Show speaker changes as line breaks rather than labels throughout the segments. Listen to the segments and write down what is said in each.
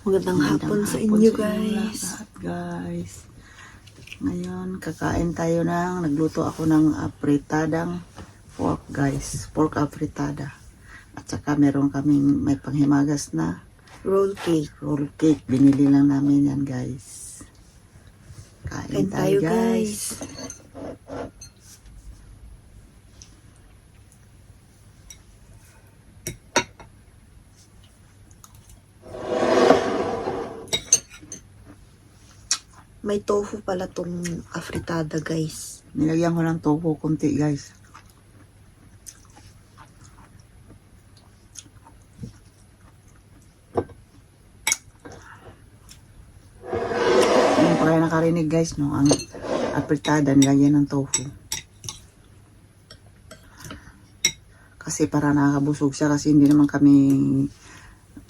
Magandang hapon sa inyo, guys.
Lahat, guys. Ngayon, kakain tayo nagluto ako ng apritadang pork, guys. Pork apritada. At saka meron kaming may panghimagas na
Roll cake.
roll cake. Binili lang namin yan, guys.
Kain tayo, guys. May tofu pala tong afritada, guys.
Nilagyan ko ng tofu konti, guys. Yung pala nakarinig, guys, no? Ang apritada, nilagyan ng tofu. Kasi para nakakabusog siya kasi hindi naman kami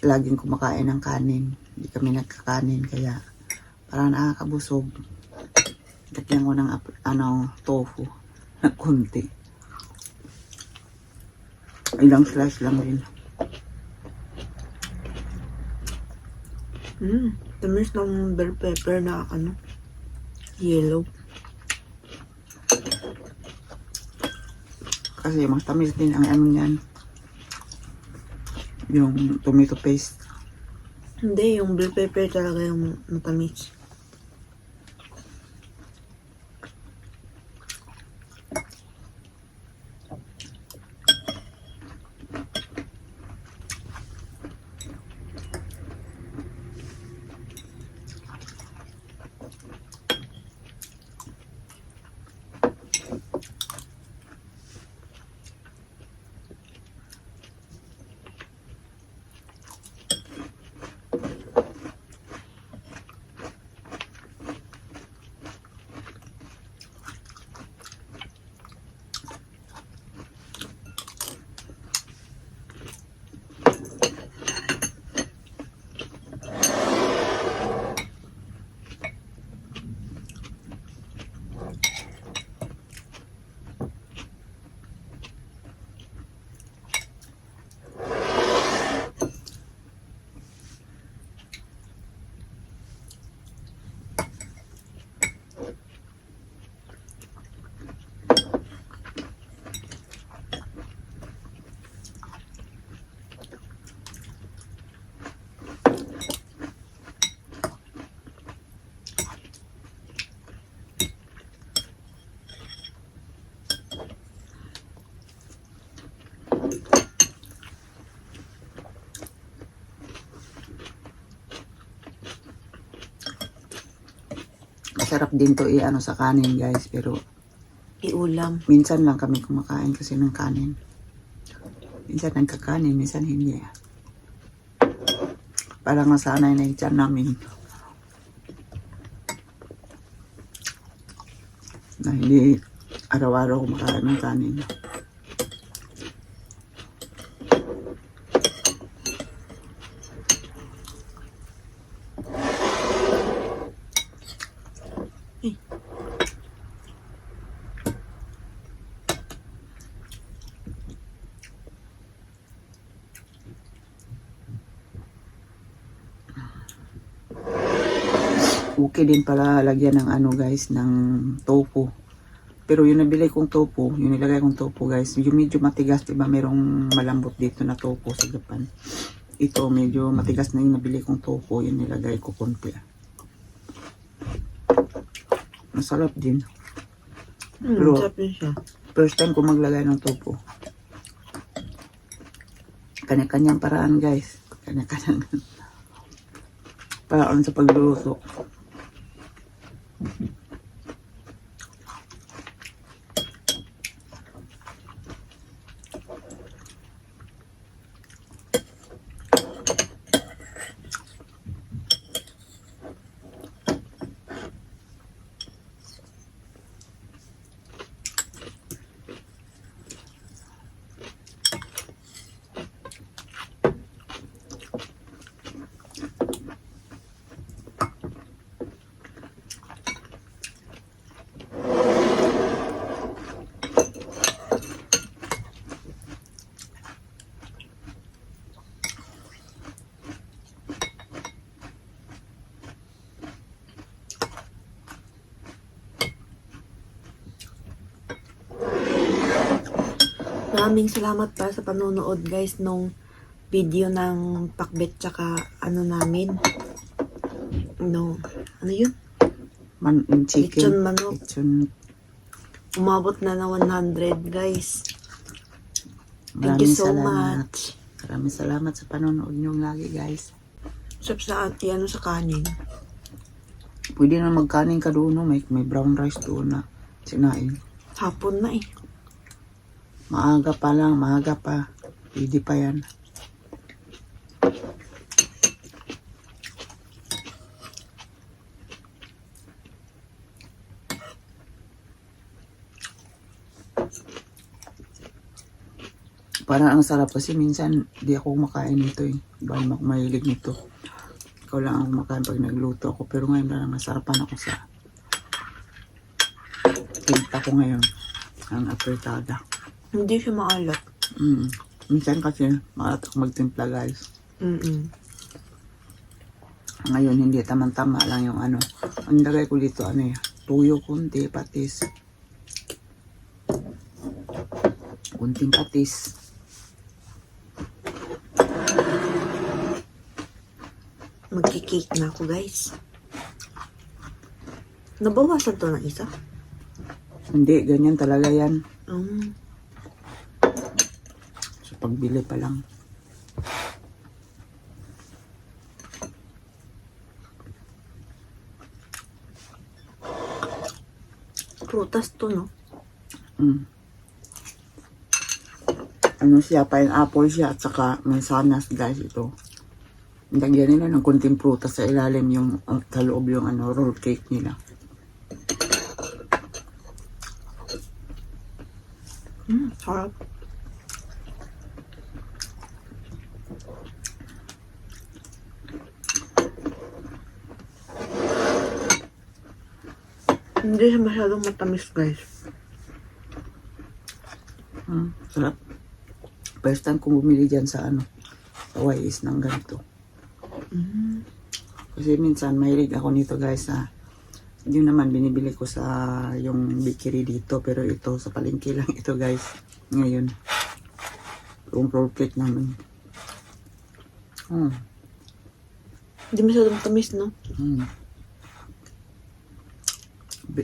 laging kumakain ng kanin. Hindi kami nagkakanin kaya para nakakabusog. Lagyan ko ng tofu na kunti. Ilang slice lang din.
Tamis ng bell pepper na yellow.
Kasi mas tamis din ang yan. Yung tomato paste.
Hindi, yung bell pepper talaga yung matamis.
Masarap din to sa kanin, guys, pero
Iulam.
minsan lang kami kumakain kasi ng kanin. Minsan nagkakanin, minsan hindi. Parang nasanay na yung tiyan namin na hindi araw-araw kumakain ng kanin. Okay din pala lagyan ng guys, ng tofu. Pero yung nabili kong tofu, yung nilagay kong tofu, guys, yung medyo matigas, diba? Merong malambot dito na tofu sa Japan. Ito, medyo matigas na yung nabili kong tofu, yung nilagay ko konti. Masarap din. Pero,
Sarap din siya.
first time ko maglagay ng tofu. Kanya-kanyang paraan, guys. Kanya-kanyang paraan sa pagluluto.
Maraming salamat para sa panonood guys nung video ng pakbet tsaka ano namin. No, ano yun?
Chicken.
Lechon manok.
Lechon.
Umabot na ng 100 guys. Thank you
Maraming
so
salamat.
much.
Maraming salamat sa panonood nyo lagi guys.
Sarap sa ano sa kanin.
Pwede na magkanin ka doon, no? May brown rice doon na sinain.
Hapon na eh.
Maaga pa lang, maaga pa. Pwede pa yan. Parang ang sarap kasi minsan di ako kumakain nito eh. Bali mahilig nito. Ikaw lang ako kumakain pag nagluto ako. Pero ngayon lang masarapan ako sa tinta ko ngayon. Ang apretada.
Hindi siya maalat.
Minsan kasi maalat ako magtimpla guys. Ngayon hindi tamang-tama lang yung ano. Ang lagay ko dito ano eh. Tuyo kunti, patis. Kunting patis.
Magkikake na ako guys. Nabawasan to ng isa?
Hindi, ganyan talaga yan. Sa pagbili pa lang.
Prutas to, no?
Ano siya, pineapple siya at saka mansanas guys ito. Lagyan nila ng kunting prutas sa ilalim yung sa loob yung ano, roll cake nila.
Sarap. Hindi siya masyadong matamis guys.
Sarap. First time kong bumili dyan sa ano, sa YS ng ganito. Kasi minsan mahilig ako nito guys sa yun naman binibili ko sa yung bakery dito, pero ito sa palengke lang ito guys ngayon yung roll cake namin.
Hindi masyadong matamis, no?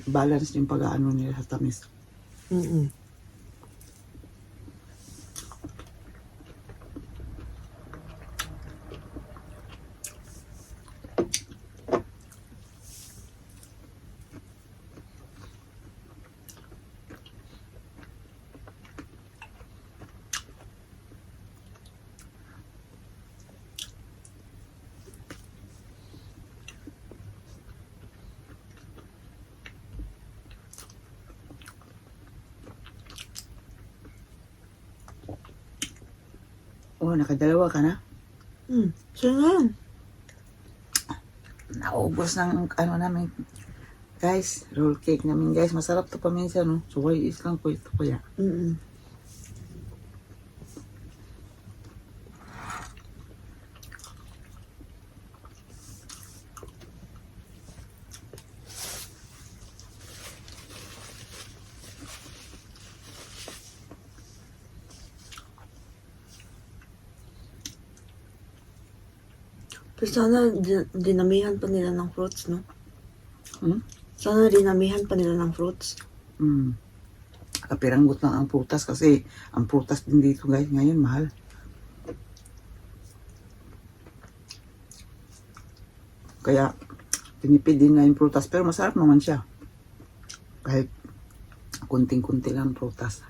Balance yung pag-aano nila sa tamis. Oh, nakadalawa ka na?
So nga.
Naubos ng ano namin. Guys, roll cake namin guys. Masarap to paminsan, no? So, why is lang po ito kuya?
Pero sana dinamihan pa nila ng fruits, no? Sana dinamihan pa nila ng fruits.
Kapiranggot lang ang prutas kasi ang prutas din dito guys ngayon mahal. Kaya tinipid din na yung prutas pero masarap naman siya. Kahit kunting-kunti lang prutas.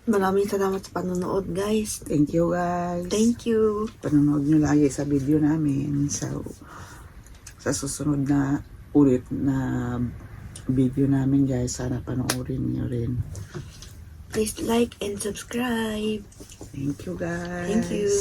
Maraming salamat sa panonood, guys.
Thank you guys.
Thank you.
Panonood nyo lagi sa video namin. So, sa susunod na ulit na video namin guys, sana panoorin nyo rin.
Please like and subscribe.
Thank you guys.
Thank you.